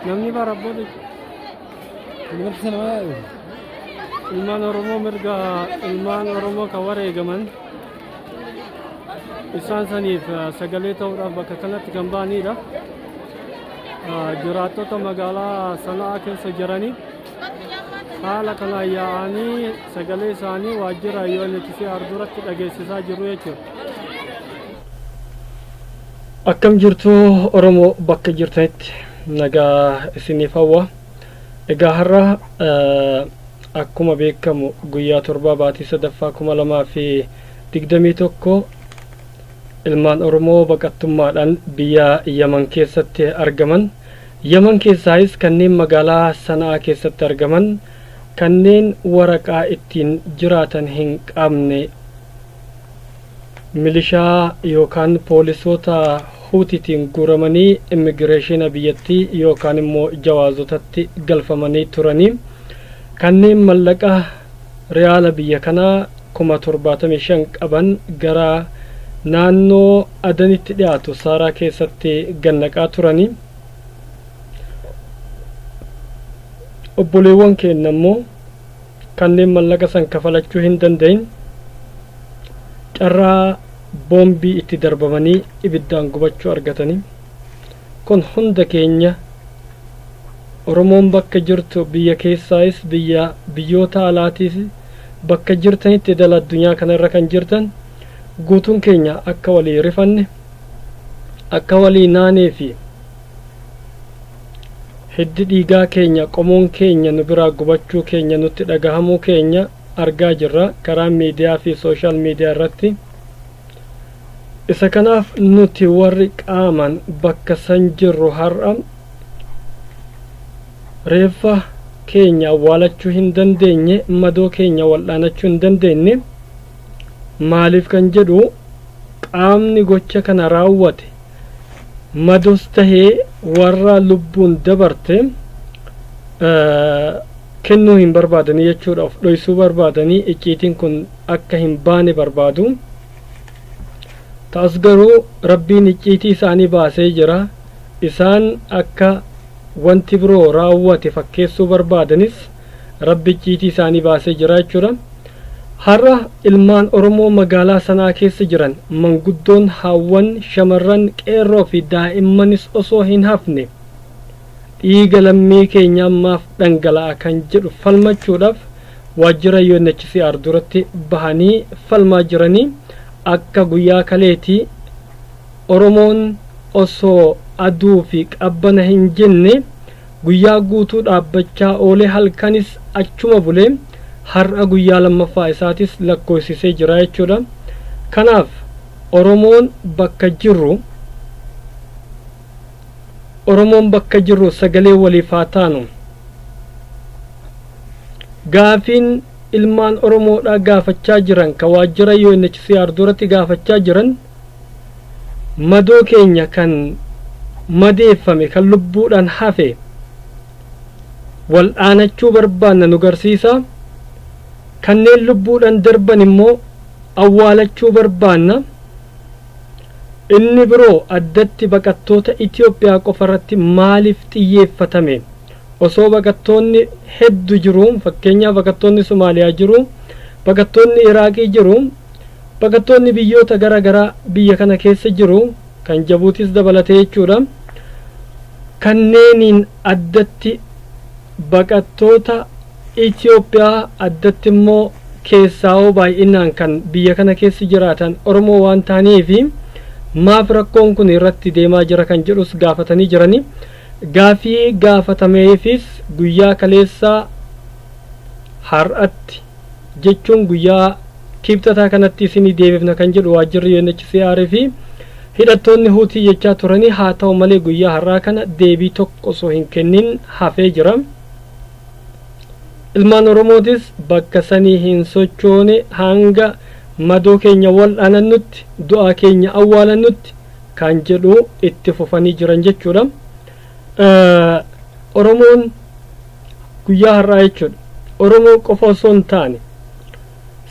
namni barabbooti ilmaan Oromoo mirga ilmaan Oromoo kan wareegaman isaan saniif sagalee ta'uudhaaf bakka kanatti kan ba'anidha. Jiraattota magaalaa Sana'aa keessa jiranii haala kanaan yaa'anii sagalee isaanii waajjira UNHCR duratti dhageessisaa jiru jechuudha. Akkam jirtu Oromoo bakka jirtanitti nagaa isiniif hawwa. Egaa har'a akkuma beekamu guyyaa torbaa baatii sadaffaa 2021 ilmaan Oromoo baqattummaadhaan biyya Yemen keessatti argaman, Yemen keessaayis kanneen magaalaa Sana'aa keessatti argaman, kanneen waraqaa ittiin jiraatan hin qabne milishaa yookaan poolisoota Huutiitiin guuramanii immigireeshina biyyattii yookaan immoo jawaazotatti galfamanii turanii, kanneen mallaqa riyaala biyya kanaa 75,000 qaban gara naannoo Adanitti dhiyaatu Saaraa keessatti gannaqaa turanii, obboleewwan keenya immoo kanneen mallaqa san kafalachuu hin danda'in carraa boombii itti darbamanii ibiddaan gubachuu argatanii. Kun hunda keenya Oromoon bakka jirtu biyya keessaayis biyyoota alaatiis bakka jirtanitti dala addunyaa kanarra kan jirtan guutuun keenya akka walii rifanne, akka walii naanee fi hiddi dhiigaa keenya, qomoon keenya nu biraa gubachuu keenya, nutti dhagahamuu keenya argaa jirra karaa miidiyaa fi sooshaal miidiyaa irratti. Isa kanaaf nuti warri qaaman bakka san jirru har'a reeffa keenya awwaalachuu hin dandeenye, madoo keenya wal'aanachuu hin dandeenye. Maaliif kan jedhu qaamni gocha kana raawwate madoos tahee warra lubbuun dabarte kennuu hin barbaadanii jechuudha. Of dhoysuu barbaadanii icciitiin kun akka hin baane barbaadu. Taas garuu rabbiin icciitii isaanii baasee jira. Isaan akka wanti biroo raawwate fakkeessuu barbaadanis rabbi icciitii isaanii baasee jira jechuudha. Har'a ilmaan Oromoo magaalaa Sanaa keessa jiran manguddoon, haawwan, shamarran, qeerroo fi daa'immanis osoo hin hafne dhiiga lammii keenya ammaaf dhangala'a kan jedhu falmachuudhaaf waajjira UNHCR duratti bahanii falmaa jiranii. Akka guyyaa kaleetii Oromoon osoo aduu fi qabbana hin jenne guyyaa guutuu dhaabbachaa oolee halkanis achuma bulee har'a guyyaa lammaffaa isaatis lakkoofsisee jira jechuudha. Kanaaf Oromoon bakka jirru sagalee waliif haa taanu. Gaafiin ilmaan Oromoodhaa gaafachaa jiran ka waajjira UNHCR duratti gaafachaa jiran madoo keenya kan madeeffame kan lubbuudhaan hafe wal'aanachuu barbaanna nu garsiisa. Kanneen lubbuudhaan darban immoo awwaalachuu barbaanna. Inni biroo addatti baqattoota Itoophiyaa qofarratti maaliif xiyyeeffatame? Osoo baqattoonni hedduu jiru, fakkeenyaaf baqattoonni Somaaliyaa jiru, baqattoonni Iraaqii jiru, baqattoonni biyyoota garaa biyya kana keessa jiru, kan Jabuutis dabalatee jechuudha. Kanneeniin addatti baqattoota Itoophiyaa addatti immoo keessaa baay'inaan kan biyya kana keessa jiraatan Oromoo waan ta'aniif maaf rakkoon kun irratti deemaa jira kan jedhus gaafatanii jiranii. Gaafii gaafatameefis guyyaa kaleessaa har'atti jechuun guyyaa kibxataa kanatti isinii deebifna kan jedhu waajjirri UNHCR fi hidhattoonni Huutii jechaa turanii. Haa ta'u malee guyyaa har'aa kana deebii tokko osoo hin kennin hafee jira. Ilmaan Oromootis bakka sanii hin sochoone hanga madoo keenya wal'aanannutti, du'aa keenya awwaalannutti kan jedhu itti fufanii jiran jechuudha. Oromoon guyyaa har'aa jechuudha Oromoo qofa osoo hin taane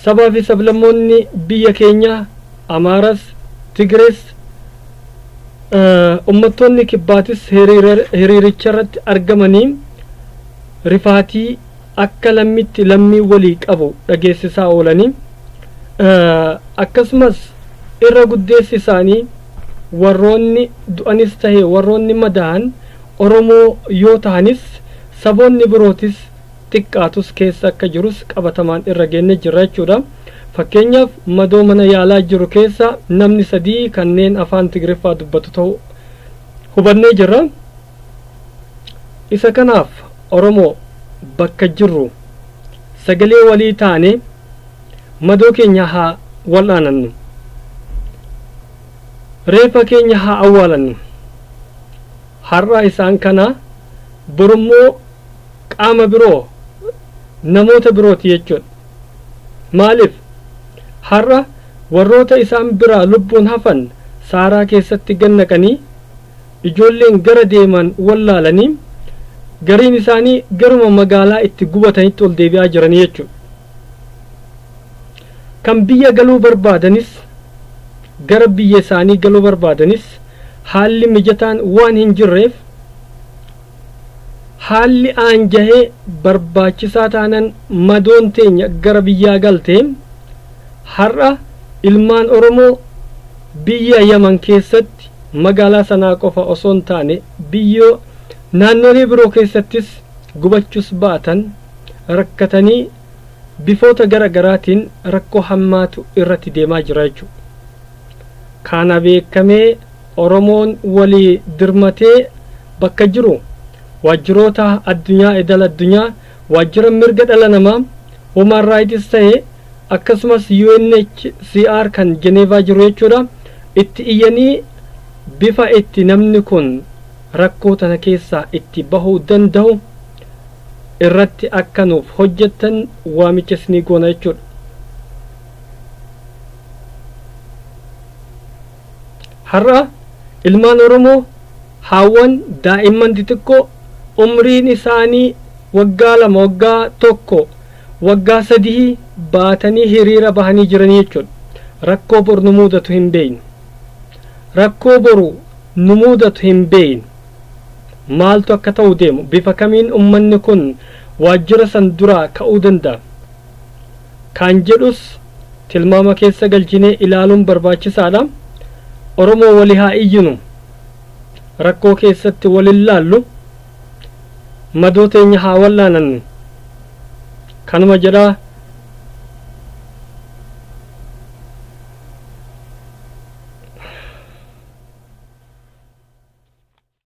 sabaa fi sablammoonni biyya keenya Amaaras, Tigrees, ummattoonni kibbaatis hiriiricha irratti argamanii rifaatii akka lammitti lammii walii qabu dhageessisaa oolanii akkasumas irra guddeessi isaanii warroonni du'anis tahee warroonni madaa'an Oromoo yoo tahanis saboonni birootis xiqqaatus keessa akka jirus qabatamaan irra geenne jira jechuudha. Fakkeenyaaf madoo mana yaalaa jiru keessa namni 3 kanneen afaan Tigriffaa dubbatu ta'u hubannee jirra. Isa kanaaf Oromoo bakka jirru sagalee walii taane madoo keenya haa wal'aanannu, reefa keenya haa awwaalannu. Har'a isaan kana borummoo qaama biroo namoota birooti jechuudha. Maaliif har'a warroota isaan biraa lubbuun hafan saaraa keessatti gannaqanii ijoolleen gara deeman wallaalanii gariin isaanii garuma magaalaa itti gubatanitti ol deebi'aa jiranii jechuudha. Kan biyya galuu barbaadanis gara biyya isaanii galuu barbaadanis haalli mijataan waan hin jirreef haalli aanjahee barbaachisaa taanan madoon teenya gara biyyaa galtee har'a ilmaan Oromoo biyya Yemen keessatti magaalaa sanaa qofa osoo hin taane biyyoo naannolee biroo keessattis gubachuus baatan rakkatanii bifoota gara garaatiin rakkoo hammaatu irratti deemaa jira jechuudha. Kana beekamee Oromoon walii dirmatee bakka jiru waajjiroota addunyaa idil addunyaa waajjira mirga dhala namaa human rights ta'e akkasumas UNHCR kan Jeneevaa jiru jechuudha itti iyyanii bifa itti namni kun rakkoo tana keessaa itti bahuu danda'u irratti akka nuuf hojjettan waamicha isinii goona jechuudha. Har'a ilmaan Oromoo haawwan daa'imman xixiqqoo umriin isaanii waggaa 2 waggaa 1 waggaa 3 baatanii hiriira bahanii jiranii jechuudha. Rakkoo boru nu mudatu hin beeknu. Rakkoo boru nu mudatu hin beeknu. Maaltu akka ta'u deemu bifa kamiin ummanni kun waajjira san duraa ka'uu danda'a kan jedhus tilmaama keessa galchinee ilaaluun barbaachisaadha. Oromoo walii haa iyyinu, rakkoo keessatti walin laallu, madoo teenya haa wallaanannu. Kanuma jedhaa